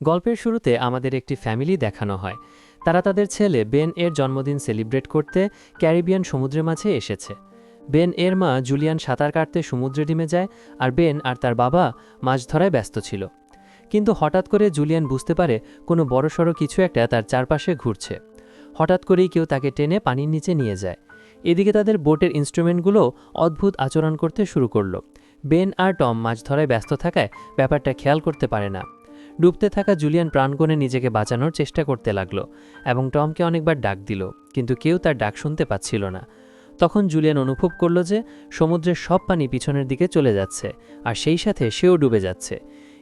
গল্পের শুরুতে আমাদের একটি ফ্যামিলি দেখানো হয়। তারা তাদের ছেলে বেন এর জন্মদিন সেলিব্রেট করতে ক্যারিবিয়ান সমুদ্রের মাঝে এসেছে। বেন এর মা জুলিয়ান সাঁতার কাটতে সমুদ্রে নেমে যায়, আর বেন আর তার বাবা মাছ ধরায় ব্যস্ত ছিল। কিন্তু হঠাৎ করে জুলিয়ান বুঝতে পারে কোনো বড়সড় কিছু একটা তার চারপাশে ঘুরছে। হঠাৎ করেই কেউ তাকে টেনে পানির নিচে নিয়ে যায়। এদিকে তাদের বোটের ইনস্ট্রুমেন্টগুলো অদ্ভুত আচরণ করতে শুরু করলো। বেন আর টম মাছ ধরায় ব্যস্ত থাকায় ব্যাপারটা খেয়াল করতে পারে না। ডুবতে থাকা জুলিয়ান প্রাণপণে নিজেকে বাঁচানোর চেষ্টা করতে লাগলো এবং টমকে অনেকবার ডাক দিল, কিন্তু কেউ তার ডাক শুনতে পাচ্ছিল না। তখন জুলিয়ান অনুভব করল যে সমুদ্রের সব পানি পিছনের দিকে চলে যাচ্ছে, আর সেই সাথে সেও ডুবে যাচ্ছে।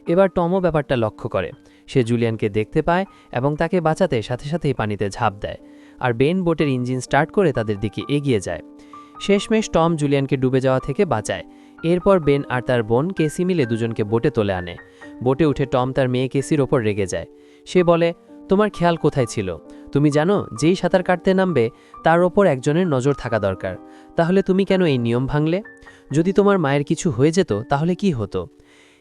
এবার টমও ব্যাপারটা লক্ষ্য করে। সে জুলিয়ানকে দেখতে পায় এবং তাকে বাঁচাতে সাথে সাথেই পানিতে ঝাঁপ দেয়, আর বেন বোটের ইঞ্জিন স্টার্ট করে তাদের দিকে এগিয়ে যায়। শেষমেশ টম জুলিয়ানকে ডুবে যাওয়া থেকে বাঁচায়। এরপর বেন আর তার বোন কেসি মিলে দুজনকে বোটে তোলে আনে। বোটে উঠে টম তার মেয়ে কেসির ওপর রেগে যায়। সে বলে, তোমার খেয়াল কোথায় ছিল? তুমি জানো যেই সাঁতার কাটতে নামবে তার ওপর একজনের নজর থাকা দরকার। তাহলে তুমি কেন এই নিয়ম ভাঙলে? যদি তোমার মায়ের কিছু হয়ে যেত তাহলে কি হতো?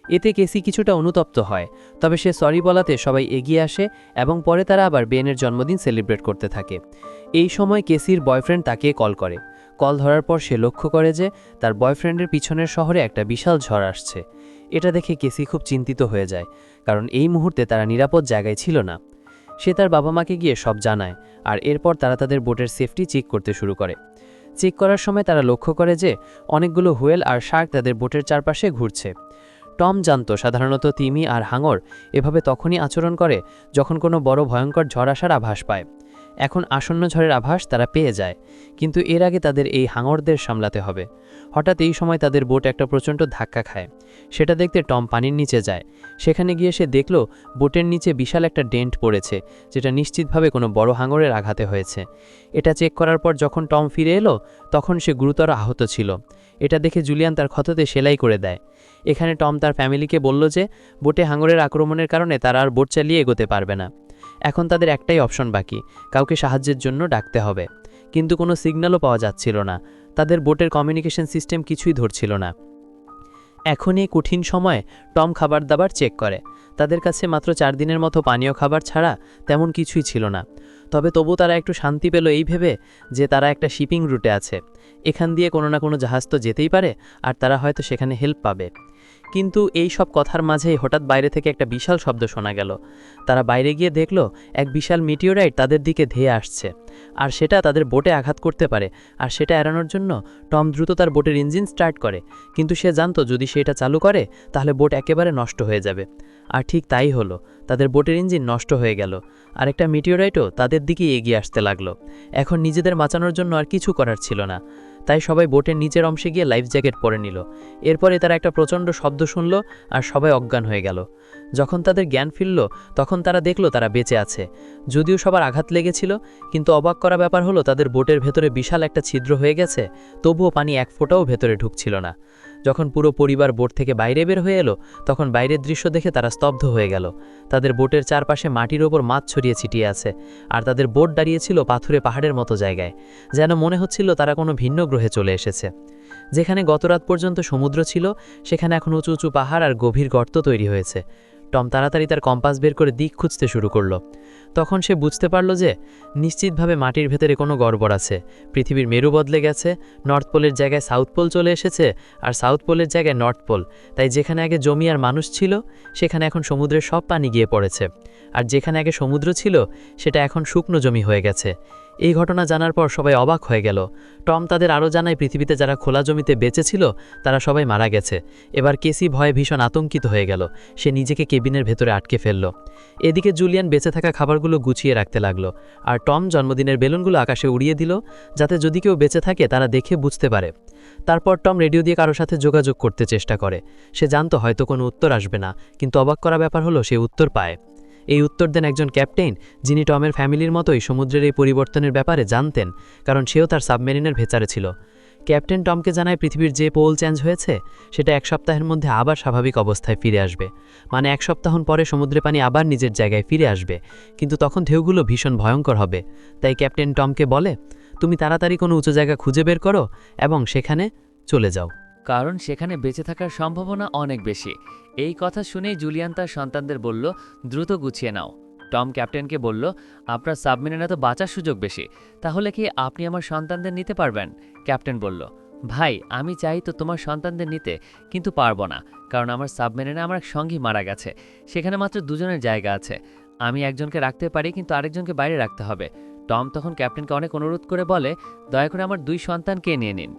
এতে কেসি কিছুটা অনুতপ্ত হয়, তবে সে সরি বলাতে সবাই এগিয়ে আসে এবং পরে তারা আবার বেনের জন্মদিন সেলিব্রেট করতে থাকে। এই সময় কেসির বয়ফ্রেন্ড তাকে কল করে। কল ধরার পর সে লক্ষ্য করে যে তার বয়ফ্রেন্ডের পিছনের শহরে একটা বিশাল ঝড় আসছে। এটা দেখে কেসি খুব চিন্তিত হয়ে যায়, কারণ এই মুহূর্তে তারা নিরাপদ জায়গায় ছিল না। সে তার বাবা মাকে গিয়ে সব জানায়, আর এরপর তারা তাদের বোটের সেফটি চেক করতে শুরু করে। চেক করার সময় তারা লক্ষ্য করে যে অনেকগুলো হুয়েল আর শার্ক তাদের বোটের চারপাশে ঘুরছে। টম জানত সাধারণত তিমি আর হাঙর এভাবে তখনই আচরণ করে যখন কোনো বড় ভয়ঙ্কর ঝড় আসার আভাস পায়। এখন আসন্ন ঝড়ের আভাস তারা পেয়ে যায়, কিন্তু এর আগে তাদের এই হাঙরদের সামলাতে হবে। হঠাৎ এই সময় তাদের বোট একটা প্রচণ্ড ধাক্কা খায়। সেটা দেখতে টম পানির নিচে যায়। সেখানে গিয়ে সে দেখল বোটের নিচে বিশাল একটা ডেন্ট পড়েছে, যেটা নিশ্চিতভাবে কোনো বড় হাঙরের আঘাতে হয়েছে। এটা চেক করার পর যখন টম ফিরে এলো তখন সে গুরুতর আহত ছিল। এটা দেখে জুলিয়ান তার ক্ষততে সেলাই করে দেয়। এখানে টম তার ফ্যামিলিকে বলল যে বোটে হাঙরের আক্রমণের কারণে তারা আর বোট চালিয়ে এগোতে পারবে না। এখন তাদের একটাই অপশন বাকি, কাউকে সাহায্যের জন্য ডাকতে হবে। কিন্তু কোনো সিগন্যালও পাওয়া যাচ্ছিল না। তাদের বোটের কমিউনিকেশন সিস্টেম কিছুই ধরছিল না। এখন এই কঠিন সময়ে টম খাবার দাবার চেক করে। তাদের কাছে মাত্র 4 দিনের মতো পানীয় খাবার ছাড়া তেমন কিছুই ছিল না। তবু তারা একটু শান্তি পেল এই ভেবে যে তারা একটা শিপিং রুটে আছে। এখান দিয়ে কোনো না কোনো জাহাজ তো যেতেই পারে, আর তারা হয়তো সেখানে হেল্প পাবে। কিন্তু এই সব কথার মাঝেই হঠাৎ বাইরে থেকে একটা বিশাল শব্দ শোনা গেল। তারা বাইরে গিয়ে দেখল এক বিশাল মিটিওরাইট তাদের দিকে ধেয়ে আসছে, আর সেটা তাদের বোটে আঘাত করতে পারে। আর সেটা এড়ানোর জন্য টম দ্রুত তার বোটের ইঞ্জিন স্টার্ট করে, কিন্তু সে জানত যদি সেটা চালু করে তাহলে বোট একেবারে নষ্ট হয়ে যাবে। আর ঠিক তাই হলো, তাদের বোটের ইঞ্জিন নষ্ট হয়ে গেল, আর একটা মিটিওরাইটও তাদের দিকেই এগিয়ে আসতে লাগলো। এখন নিজেদের বাঁচানোর জন্য আর কিছু করার ছিল না, তাই সবাই বোটের নিচের অংশে গিয়ে লাইফ জ্যাকেট পরে নিল। এরপরে তারা একটা প্রচণ্ড শব্দ শুনল, আর সবাই অজ্ঞান হয়ে গেল। যখন তাদের জ্ঞান ফিরল তখন তারা দেখল তারা বেঁচে আছে। যদিও সবার আঘাত লেগেছিল, কিন্তু অবাক করা ব্যাপার হলো তাদের বোটের ভেতরে বিশাল একটা ছিদ্র হয়ে গেছে, তবুও পানি এক ফোঁটাও ভেতরে ঢুকছিল না। যখন পুরো পরিবার বোট থেকে বাইরে বের হয়ে এলো তখন বাইরের দৃশ্য দেখে তারা স্তব্ধ হয়ে গেল। তাদের বোটের চারপাশে মাটির ওপর মাছ ছড়িয়ে ছিটিয়ে আছে, আর তাদের বোট দাঁড়িয়েছিল পাথুরে পাহাড়ের মতো জায়গায়, যেন মনে হচ্ছিল তারা কোনো ভিন্ন গ্রহে চলে এসেছে। যেখানে গতরাত পর্যন্ত সমুদ্র ছিল সেখানে এখন উঁচু উঁচু পাহাড় আর গভীর গর্ত তৈরি হয়েছে। টম তাড়াতাড়ি তার কম্পাস বের করে দিক খুঁজতে শুরু করলো। তখন সে বুঝতে পারল যে নিশ্চিতভাবে মাটির ভেতরে কোনো গড়বড় আছে। পৃথিবীর মেরু বদলে গেছে, নর্থ পোলের জায়গায় সাউথ পোল চলে এসেছে, আর সাউথ পোলের জায়গায় নর্থ পোল। তাই যেখানে আগে জমি আর মানুষ ছিল সেখানে এখন সমুদ্রের সব পানি গিয়ে পড়েছে, আর যেখানে আগে সমুদ্র ছিল সেটা এখন শুকনো জমি হয়ে গেছে। এই ঘটনা জানার পর সবাই অবাক হয়ে গেল। টম তাদের আরও জানায় পৃথিবীতে যারা খোলা জমিতে বেঁচে ছিল তারা সবাই মারা গেছে। এবার কেসি ভয়ে ভীষণ আতঙ্কিত হয়ে গেল। সে নিজেকে কেবিনের ভেতরে আটকে ফেলল। এদিকে জুলিয়ান বেঁচে থাকা খাবারগুলো গুছিয়ে রাখতে লাগলো, আর টম জন্মদিনের বেলুনগুলো আকাশে উড়িয়ে দিল, যাতে যদি কেউ বেঁচে থাকে তারা দেখে বুঝতে পারে। তারপর টম রেডিও দিয়ে কারোর সাথে যোগাযোগ করতে চেষ্টা করে। সে জানতো হয়তো কোনো উত্তর আসবে না, কিন্তু অবাক করা ব্যাপার হলো সে উত্তর পায়। এই উত্তর দেন একজন ক্যাপ্টেন, যিনি টমের ফ্যামিলির মতোই সমুদ্রের এই পরিবর্তনের ব্যাপারে জানতেন, কারণ সেও তার সাবমেরিনের ভেতরে ছিল। ক্যাপ্টেন টমকে জানায় পৃথিবীর যে পোল চেঞ্জ হয়েছে সেটা 1 সপ্তাহের মধ্যে আবার স্বাভাবিক অবস্থায় ফিরে আসবে। মানে 1 সপ্তাহ পরে সমুদ্রে পানি আবার নিজের জায়গায় ফিরে আসবে, কিন্তু তখন ঢেউগুলো ভীষণ ভয়ঙ্কর হবে। তাই ক্যাপ্টেন টমকে বলে, তুমি তাড়াতাড়ি কোনো উঁচু জায়গা খুঁজে বের করো এবং সেখানে চলে যাও। কারণ সেখানে বেঁচে থাকার সম্ভাবনা অনেক বেশি। এই কথা শুনেই জুলিয়ান তার সন্তানদের বলল, দ্রুত গুছিয়ে নাও। টম ক্যাপ্টেনকে বলল, আপনার সাবমেরিনে তো বাঁচার সুযোগ বেশি, তাহলে কি আপনি আমার সন্তানদের নিতে পারবেন? ক্যাপ্টেন বলল, ভাই আমি চাই তো তোমার সন্তানদের নিতে, কিন্তু পারবো না, কারণ আমার সাবমেরিনে আমার এক সঙ্গী মারা গেছে। সেখানে মাত্র দুজনের জায়গা আছে। আমি একজনকে রাখতে পারি, কিন্তু আরেকজনকে বাইরে রাখতে হবে। টম তখন ক্যাপ্টেনকে অনেক অনুরোধ করে বলে, দয়া করে আমার 2 সন্তানকে নিয়ে নিন।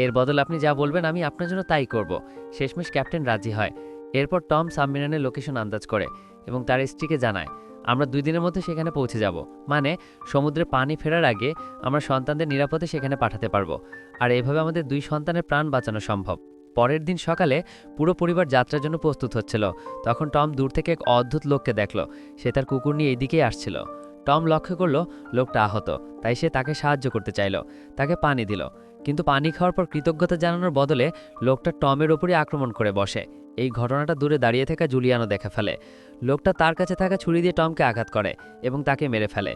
এর বদলে আপনি যা বলবেন আমি আপনার জন্য তাই করব। শেষমেশ ক্যাপ্টেন রাজি হয়। এরপর টম সাবমেরিনের লোকেশন আন্দাজ করে এবং তার স্ত্রীকে জানায়, আমরা 2 দিনের মধ্যে সেখানে পৌঁছে যাব, মানে সমুদ্রে পানি ফেরার আগে আমরা সন্তানদের নিরাপদে সেখানে পাঠাতে পারবো। আর এভাবে আমাদের 2 সন্তানের প্রাণ বাঁচানো সম্ভব। পরের দিন সকালে পুরো পরিবার যাত্রার জন্য প্রস্তুত হচ্ছিল। তখন টম দূর থেকে এক অদ্ভুত লোককে দেখল। সে তার কুকুর নিয়ে এইদিকেই আসছিল। টম লক্ষ্য করল লোকটা আহত, তাই সে তাকে সাহায্য করতে চাইল। তাকে পানি দিল, কিন্তু পানি খাওয়ার পর কৃতজ্ঞতা জানানোর বদলে লোকটা টমের ওপরই আক্রমণ করে বসে। এই ঘটনাটা দূরে দাঁড়িয়ে থাকা জুলিয়ানও দেখে ফেলে। লোকটা তার কাছে থাকা ছুরি দিয়ে টমকে আঘাত করে এবং তাকে মেরে ফেলে।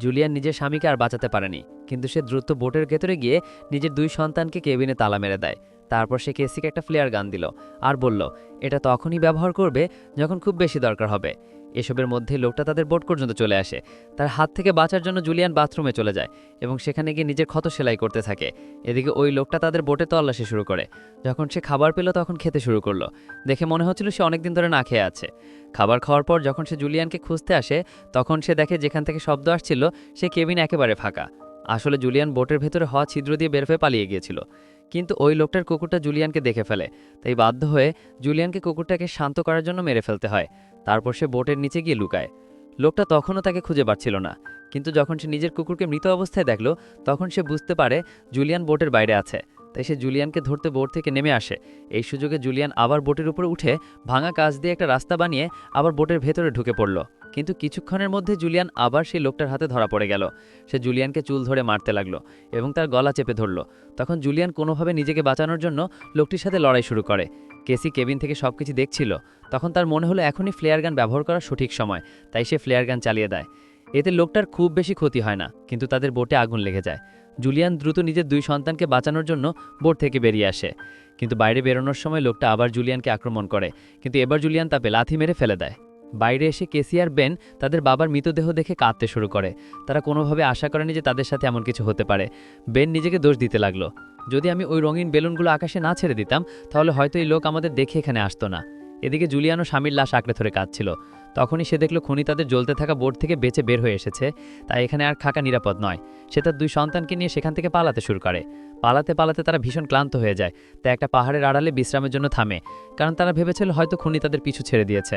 জুলিয়ান নিজের স্বামীকে আর বাঁচাতে পারেনি, কিন্তু সে দ্রুত বোটের ভেতরে গিয়ে নিজের 2 সন্তানকে কেবিনে তালা মেরে দেয়। তারপর সে কেসিকে একটা ফ্লেয়ার গান দিল আর বলল, এটা তখনই ব্যবহার করবে যখন খুব বেশি দরকার হবে। এসবের মধ্যে লোকটা তাদের বোট পর্যন্ত চলে আসে। তার হাত থেকে বাঁচার জন্য জুলিয়ান বাথরুমে চলে যায় এবং সেখানে গিয়ে নিজের ক্ষত সেলাই করতে থাকে। এদিকে ওই লোকটা তাদের বোটে তল্লাশি শুরু করে। যখন সে খাবার পেল তখন খেতে শুরু করলো। দেখে মনে হচ্ছিল সে অনেকদিন ধরে না খেয়ে আছে। খাবার খাওয়ার পর যখন সে জুলিয়ানকে খুঁজতে আসে, তখন সে দেখে যেখান থেকে শব্দ আসছিল সে কেবিন একেবারে ফাঁকা। আসলে জুলিয়ান বোটের ভেতরে হওয়া ছিদ্র দিয়ে বের হয়ে পালিয়ে গিয়েছিল। কিন্তু ওই লোকটার কুকুরটা জুলিয়ানকে দেখে ফেলে, তাই বাধ্য হয়ে জুলিয়ানকে কুকুরটাকে শান্ত করার জন্য মেরে ফেলতে হয়। তারপর সে বোটের নিচে গিয়ে লুকায়। লোকটা তখনও তাকে খুঁজে পাচ্ছিল না, কিন্তু যখন সে নিজের কুকুরকে মৃত অবস্থায় দেখল তখন সে বুঝতে পারে জুলিয়ান বোটের বাইরে আছে। তাই সে জুলিয়ানকে ধরতে বোট থেকে নেমে আসে। এই সুযোগে জুলিয়ান আবার বোটের উপরে উঠে ভাঙা কাঁচ দিয়ে একটা রাস্তা বানিয়ে আবার বোটের ভেতরে ঢুকে পড়ল। কিন্তু কিছুক্ষণের মধ্যে জুলিয়ান আবার সেই লোকটার হাতে ধরা পড়ে গেল। সে জুলিয়ানকে চুল ধরে মারতে লাগলো এবং তার গলা চেপে ধরল। তখন জুলিয়ান কোনোভাবে নিজেকে বাঁচানোর জন্য লোকটির সাথে লড়াই শুরু করে। কেসি কেবিন থেকে সবকিছু দেখছিল। তখন তার মনে হলো এখনই ফ্লেয়ার গান ব্যবহার করার সঠিক সময়, তাই সে ফ্লেয়ার গান চালিয়ে দেয়। এতে লোকটার খুব বেশি ক্ষতি হয় না, কিন্তু তাদের বোটে আগুন লেগে যায়। জুলিয়ান দ্রুত নিজের 2 সন্তানকে বাঁচানোর জন্য বোট থেকে বেরিয়ে আসে। কিন্তু বাইরে বেরোনোর সময় লোকটা আবার জুলিয়ানকে আক্রমণ করে, কিন্তু এবার জুলিয়ান তাকে লাথি মেরে ফেলে দেয়। বাইরে এসে কেসি আর বেন তাদের বাবার মৃতদেহ দেখে কাঁদতে শুরু করে। তারা কোনোভাবে আশা করেনি যে তাদের সাথে এমন কিছু হতে পারে। বেন নিজেকে দোষ দিতে লাগলো, যদি আমি ওই রঙিন বেলুনগুলো আকাশে না ছেড়ে দিতাম তাহলে হয়তো এই লোক আমাদের দেখে এখানে আসতো না। এদিকে জুলিয়ানও স্বামীর লাশ আঁকড়ে ধরে কাঁদছিল। তখনই সে দেখল খুনি তাদের জ্বলতে থাকা বোট থেকে বেঁচে বের হয়ে এসেছে, তাই এখানে আর থাকা নিরাপদ নয়। সে তার 2 সন্তানকে নিয়ে সেখান থেকে পালাতে শুরু করে। পালাতে পালাতে তারা ভীষণ ক্লান্ত হয়ে যায়, তাই একটা পাহাড়ের আড়ালে বিশ্রামের জন্য থামে, কারণ তারা ভেবেছিল হয়তো খুনি তাদের পিছু ছেড়ে দিয়েছে।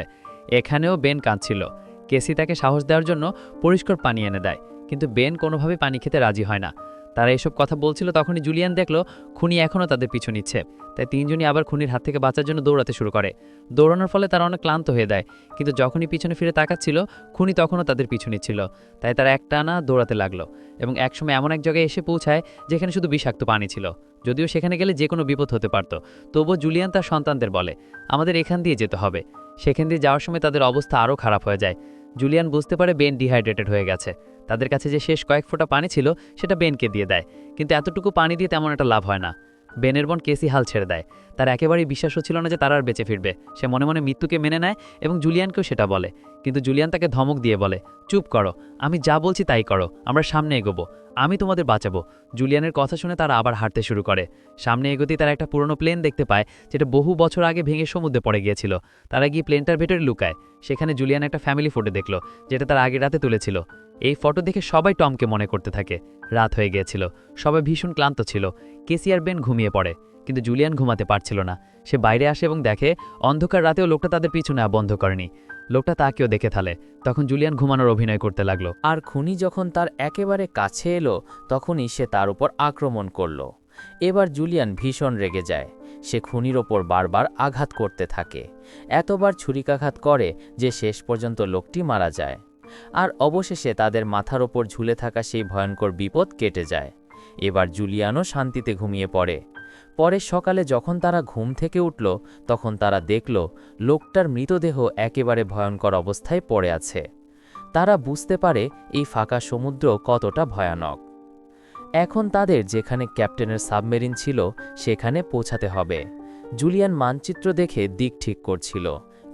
এখানেও বেন কাঁদছিল। কেসি তাকে সাহস দেওয়ার জন্য পরিষ্কার পানি এনে দেয়, কিন্তু বেন কোনোভাবে পানি খেতে রাজি হয় না। তারা এসব কথা বলছিল তখনই জুলিয়ান দেখল খুনি এখনও তাদের পিছু নিচ্ছে, তাই 3 জনই আবার খুনির হাত থেকে বাঁচার জন্য দৌড়াতে শুরু করে। দৌড়ানোর ফলে তারা অনেক ক্লান্ত হয়ে যায়, কিন্তু যখনই পিছনে ফিরে তাকাচ্ছিল খুনি তখনও তাদের পিছু নিচ্ছিল। তাই তারা একটানা দৌড়াতে লাগলো এবং একসময় এমন এক জায়গায় এসে পৌঁছায় যেখানে শুধু বিষাক্ত পানি ছিল। যদিও সেখানে গেলে যে কোনো বিপদ হতে পারত, তবুও জুলিয়ান তার সন্তানদের বলে, আমাদের এখান দিয়ে যেতে হবে। সেখান দিয়ে যাওয়ার সময় তাদের অবস্থা আরও খারাপ হয়ে যায়। জুলিয়ান বুঝতে পারে বেন ডিহাইড্রেটেড হয়ে গেছে। তাদের কাছে যে শেষ কয়েক ফোঁটা পানি ছিল সেটা বেনকে দিয়ে দেয়, কিন্তু এতটুকু পানি দিয়ে তেমন একটা লাভ হয় না। বেনের বোন কেসি হাল ছেড়ে দেয়। তার একেবারেই বিশ্বাস হচ্ছিল না যে তারা আর বেঁচে ফিরবে। সে মনে মনে মৃত্যুকে মেনে নেয় এবং জুলিয়ানকেও সেটা বলে, কিন্তু জুলিয়ান তাকে ধমক দিয়ে বলে, চুপ করো, আমি যা বলছি তাই করো, আমরা সামনে এগোবো, আমি তোমাদের বাঁচাবো। জুলিয়ানের কথা শুনে তারা আবার হাঁটতে শুরু করে। সামনে এগোতেই তারা একটা পুরনো প্লেন দেখতে পায়, যেটা বহু বছর আগে ভেঙে সমুদ্রে পড়ে গিয়েছিল। তারা গিয়ে প্লেনটার ভেতরে লুকায়। সেখানে জুলিয়ান একটা ফ্যামিলি ফটো দেখলো, যেটা তার আগের রাতে তুলেছিল। এই ফটো দেখে সবাই টমকে মনে করতে থাকে। রাত হয়ে গিয়েছিল, সবাই ভীষণ ক্লান্ত ছিল। কেসি আর বেন ঘুমিয়ে পড়ে, কিন্তু জুলিয়ান ঘুমাতে পারছিল না। সে বাইরে আসে এবং দেখে অন্ধকার রাতেও লোকটা তাদের পিছু নেওয়া বন্ধ করেনি। লোকটা তাকেও দেখে ফেলে। তখন জুলিয়ান ঘুমানোর অভিনয় করতে লাগলো। আর খুনি যখন তার একেবারে কাছে এলো তখনই সে তার উপর আক্রমণ করল। এবার জুলিয়ান ভীষণ রেগে যায়। সে খুনির ওপর বারবার আঘাত করতে থাকে, এতবার ছুরিকাঘাত করে যে শেষ পর্যন্ত লোকটি মারা যায়। আর অবশেষে তাদের মাথার ওপর ঝুলে থাকা সেই ভয়ঙ্কর বিপদ কেটে যায়। এবার জুলিয়ানও শান্তিতে ঘুমিয়ে পড়ে। পরের সকালে যখন তারা ঘুম থেকে উঠল তখন তারা দেখল লোকটার মৃতদেহ একেবারে ভয়ঙ্কর অবস্থায় পড়ে আছে। তারা বুঝতে পারে এই ফাঁকা সমুদ্র কতটা ভয়ানক। এখন তাদের যেখানে ক্যাপ্টেনের সাবমেরিন ছিল সেখানে পৌঁছাতে হবে। জুলিয়ান মানচিত্র দেখে দিক ঠিক করছিল,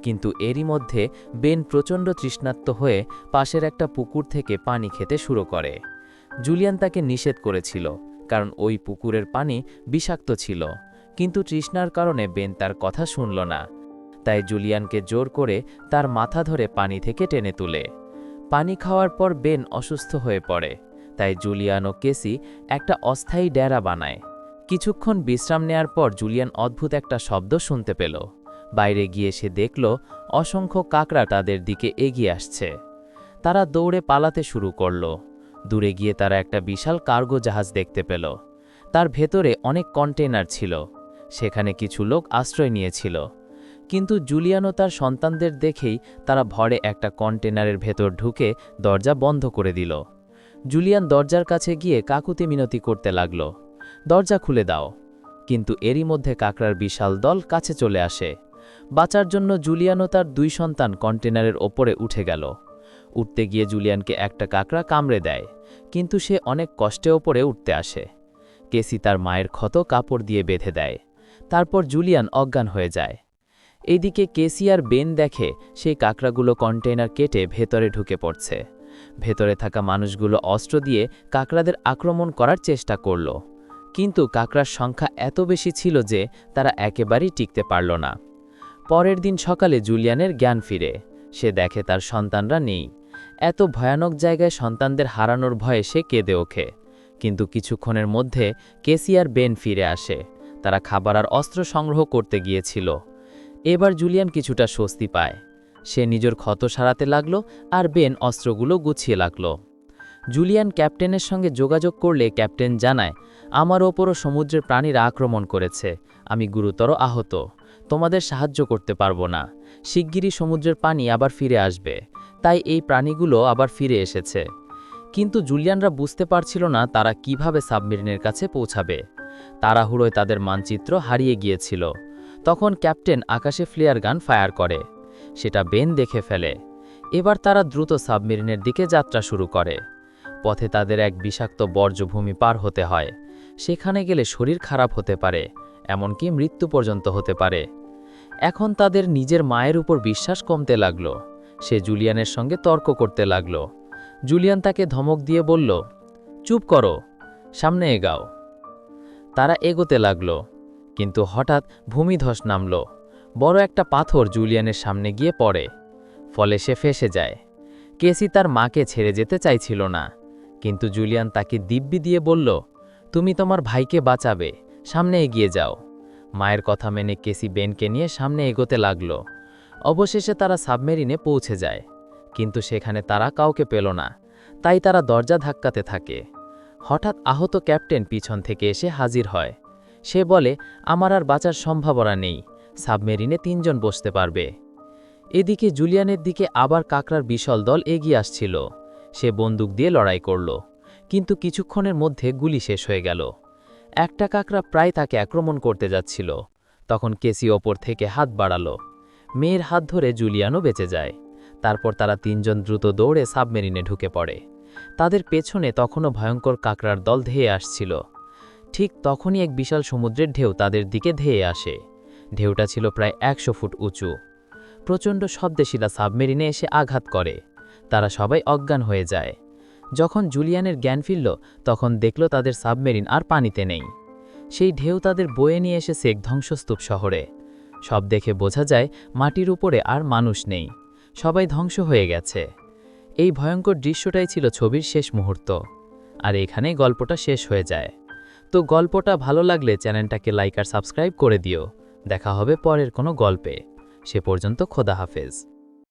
কিন্তু এরই মধ্যে বেন প্রচণ্ড তৃষ্ণার্ত হয়ে পাশের একটা পুকুর থেকে পানি খেতে শুরু করে। জুলিয়ান তাকে নিষেধ করেছিল, কারণ ওই পুকুরের পানি বিষাক্ত ছিল, কিন্তু তৃষ্ণার কারণে বেন তার কথা শুনল না। তাই জুলিয়ানকে জোর করে তার মাথা ধরে পানি থেকে টেনে তুলে। পানি খাওয়ার পর বেন অসুস্থ হয়ে পড়ে, তাই জুলিয়ান ও কেসি একটা অস্থায়ী ডেরা বানায়। কিছুক্ষণ বিশ্রাম নেয়ার পর জুলিয়ান অদ্ভুত একটা শব্দ শুনতে পেল। বাইরে গিয়ে সে দেখল অসংখ্য কাকড়া তাদের দিকে এগিয়ে আসছে। তারা দৌড়ে পালাতে শুরু করল। দূরে গিয়ে তারা একটা বিশাল কার্গো জাহাজ দেখতে পেল। তার ভেতরে অনেক কন্টেইনার ছিল, সেখানে কিছু লোক আশ্রয় নিয়েছিল। কিন্তু জুলিয়ান ও তার সন্তানদের দেখেই তারা ভরে একটা কন্টেনারের ভেতর ঢুকে দরজা বন্ধ করে দিল। জুলিয়ান দরজার কাছে গিয়ে কাকুতি মিনতি করতে লাগল, দরজা খুলে দাও। কিন্তু এরই মধ্যে কাকড়ার বিশাল দল কাছে চলে আসে। বাঁচার জন্য জুলিয়ান ও তার 2 সন্তান কন্টেনারের ওপরে উঠে গেল। উঠতে গিয়ে জুলিয়ানকে একটা কাকড়া কামড়ে দেয়, কিন্তু সে অনেক কষ্টে ওপরে উঠতে আসে। কেসি তার মায়ের ক্ষত কাপড় দিয়ে বেঁধে দেয়। তারপর জুলিয়ান অজ্ঞান হয়ে যায়। এইদিকে কেসি আর বেন দেখে সেই কাকড়াগুলো কন্টেইনার কেটে ভেতরে ঢুকে পড়ছে। ভেতরে থাকা মানুষগুলো অস্ত্র দিয়ে কাকড়াদের আক্রমণ করার চেষ্টা করল, কিন্তু কাকড়ার সংখ্যা এত বেশি ছিল যে তারা একেবারেই টিকতে পারল না। পরের দিন সকালে জুলিয়ানের জ্ঞান ফিরে। সে দেখে তার সন্তানরা নেই। এত ভয়ানক জায়গায় সন্তানদের হারানোর ভয়ে সে কেঁদে ওঠে। কিন্তু কিছুক্ষণের মধ্যে কেসি আর বেন ফিরে আসে। তারা খাবার আর অস্ত্র সংগ্রহ করতে গিয়েছিল। এবার জুলিয়ান কিছুটা স্বস্তি পায়। সে নিজের ক্ষত সারাতে লাগল আর বেন অস্ত্রগুলো গুছিয়ে লাগল। জুলিয়ান ক্যাপ্টেনের সঙ্গে যোগাযোগ করলে ক্যাপ্টেন জানায়, আমার ওপরও সমুদ্রের প্রাণীরা আক্রমণ করেছে, আমি গুরুতর আহত, তোমাদের সাহায্য করতে পারবো না। শিগগিরই সমুদ্রের পানি আবার ফিরে আসবে, তাই এই প্রাণীগুলো আবার ফিরে এসেছে। কিন্তু জুলিয়ানরা বুঝতে পারছিল না তারা কিভাবে সাবমেরিনের কাছে পৌঁছাবে। তাড়াহুড়োয় তাদের মানচিত্র হারিয়ে গিয়েছিল। তখন ক্যাপ্টেন আকাশে ফ্লেয়ার গান ফায়ার করে। সেটা বেন দেখে ফেলে। এবার তারা দ্রুত সাবমেরিনের দিকে যাত্রা শুরু করে। পথে তাদের এক বিষাক্ত বর্জ্যভূমি পার হতে হয়। সেখানে গেলে শরীর খারাপ হতে পারে, এমনকি মৃত্যু পর্যন্ত হতে পারে। এখন তাদের নিজের মায়ের উপর বিশ্বাস কমতে লাগল। সে জুলিয়ানের সঙ্গে তর্ক করতে লাগল। জুলিয়ান তাকে ধমক দিয়ে বলল, চুপ করো, সামনে এগাও। তারা এগোতে লাগল, কিন্তু হঠাৎ ভূমিধস নামল। বড় একটা পাথর জুলিয়ানের সামনে গিয়ে পড়ে, ফলে সে ফেঁসে যায়। কেসি তার মাকে ছেড়ে যেতে চাইছিল না, কিন্তু জুলিয়ান তাকে দিব্যি দিয়ে বলল, তুমি তোমার ভাইকে বাঁচাবে, সামনে এগিয়ে যাও। মায়ের কথা মেনে কেসি বেনকে নিয়ে সামনে এগোতে লাগল। অবশেষে তারা সাবমেরিনে পৌঁছে যায়, কিন্তু সেখানে তারা কাউকে পেল না। তাই তারা দরজা ধাক্কাতে থাকে। হঠাৎ আহত ক্যাপ্টেন পিছন থেকে এসে হাজির হয়। সে বলে, আমার আর বাঁচার সম্ভাবনা নেই, সাবমেরিনে 3 জন বসতে পারবে। এদিকে জুলিয়ানের দিকে আবার কাকড়ার বিশাল দল এগিয়ে আসছিল। সে বন্দুক দিয়ে লড়াই করল, কিন্তু কিছুক্ষণের মধ্যে গুলি শেষ হয়ে গেল। একটা কাকড়া প্রায় তাকে আক্রমণ করতে যাচ্ছিল। তখন কেসি ওপর থেকে হাত বাড়ালো। মেয়ের হাত ধরে জুলিয়ানও বেঁচে যায়। তারপর তারা 3 জন দ্রুত দৌড়ে সাবমেরিনে ঢুকে পড়ে। তাদের পেছনে তখনও ভয়ঙ্কর কাকড়ার দল ধেয়ে আসছিল। ঠিক তখনই এক বিশাল সমুদ্রের ঢেউ তাদের দিকে ধেয়ে আসে। ঢেউটা ছিল প্রায় 100 ফুট উঁচু। প্রচণ্ড শব্দে শিলা সাবমেরিনে এসে আঘাত করে। তারা সবাই অজ্ঞান হয়ে যায়। যখন জুলিয়ানের জ্ঞান ফিরল, তখন দেখল তাদের সাবমেরিন আর পানিতে নেই। সেই ঢেউ তাদের বয়ে নিয়ে এসেছে এক ধ্বংসস্তূপ শহরে। সব দেখে বোঝা যায় মাটির উপরে আর মানুষ নেই, সবাই ধ্বংস হয়ে গেছে। এই ভয়ঙ্কর দৃশ্যটাই ছিল ছবির শেষ মুহূর্ত। আর এখানেই গল্পটা শেষ হয়ে যায়। তো গল্পটা ভালো লাগলে চ্যানেলটাকে লাইক আর সাবস্ক্রাইব করে দিও। দেখা হবে পরের কোনো গল্পে। সে পর্যন্ত খোদা হাফেজ।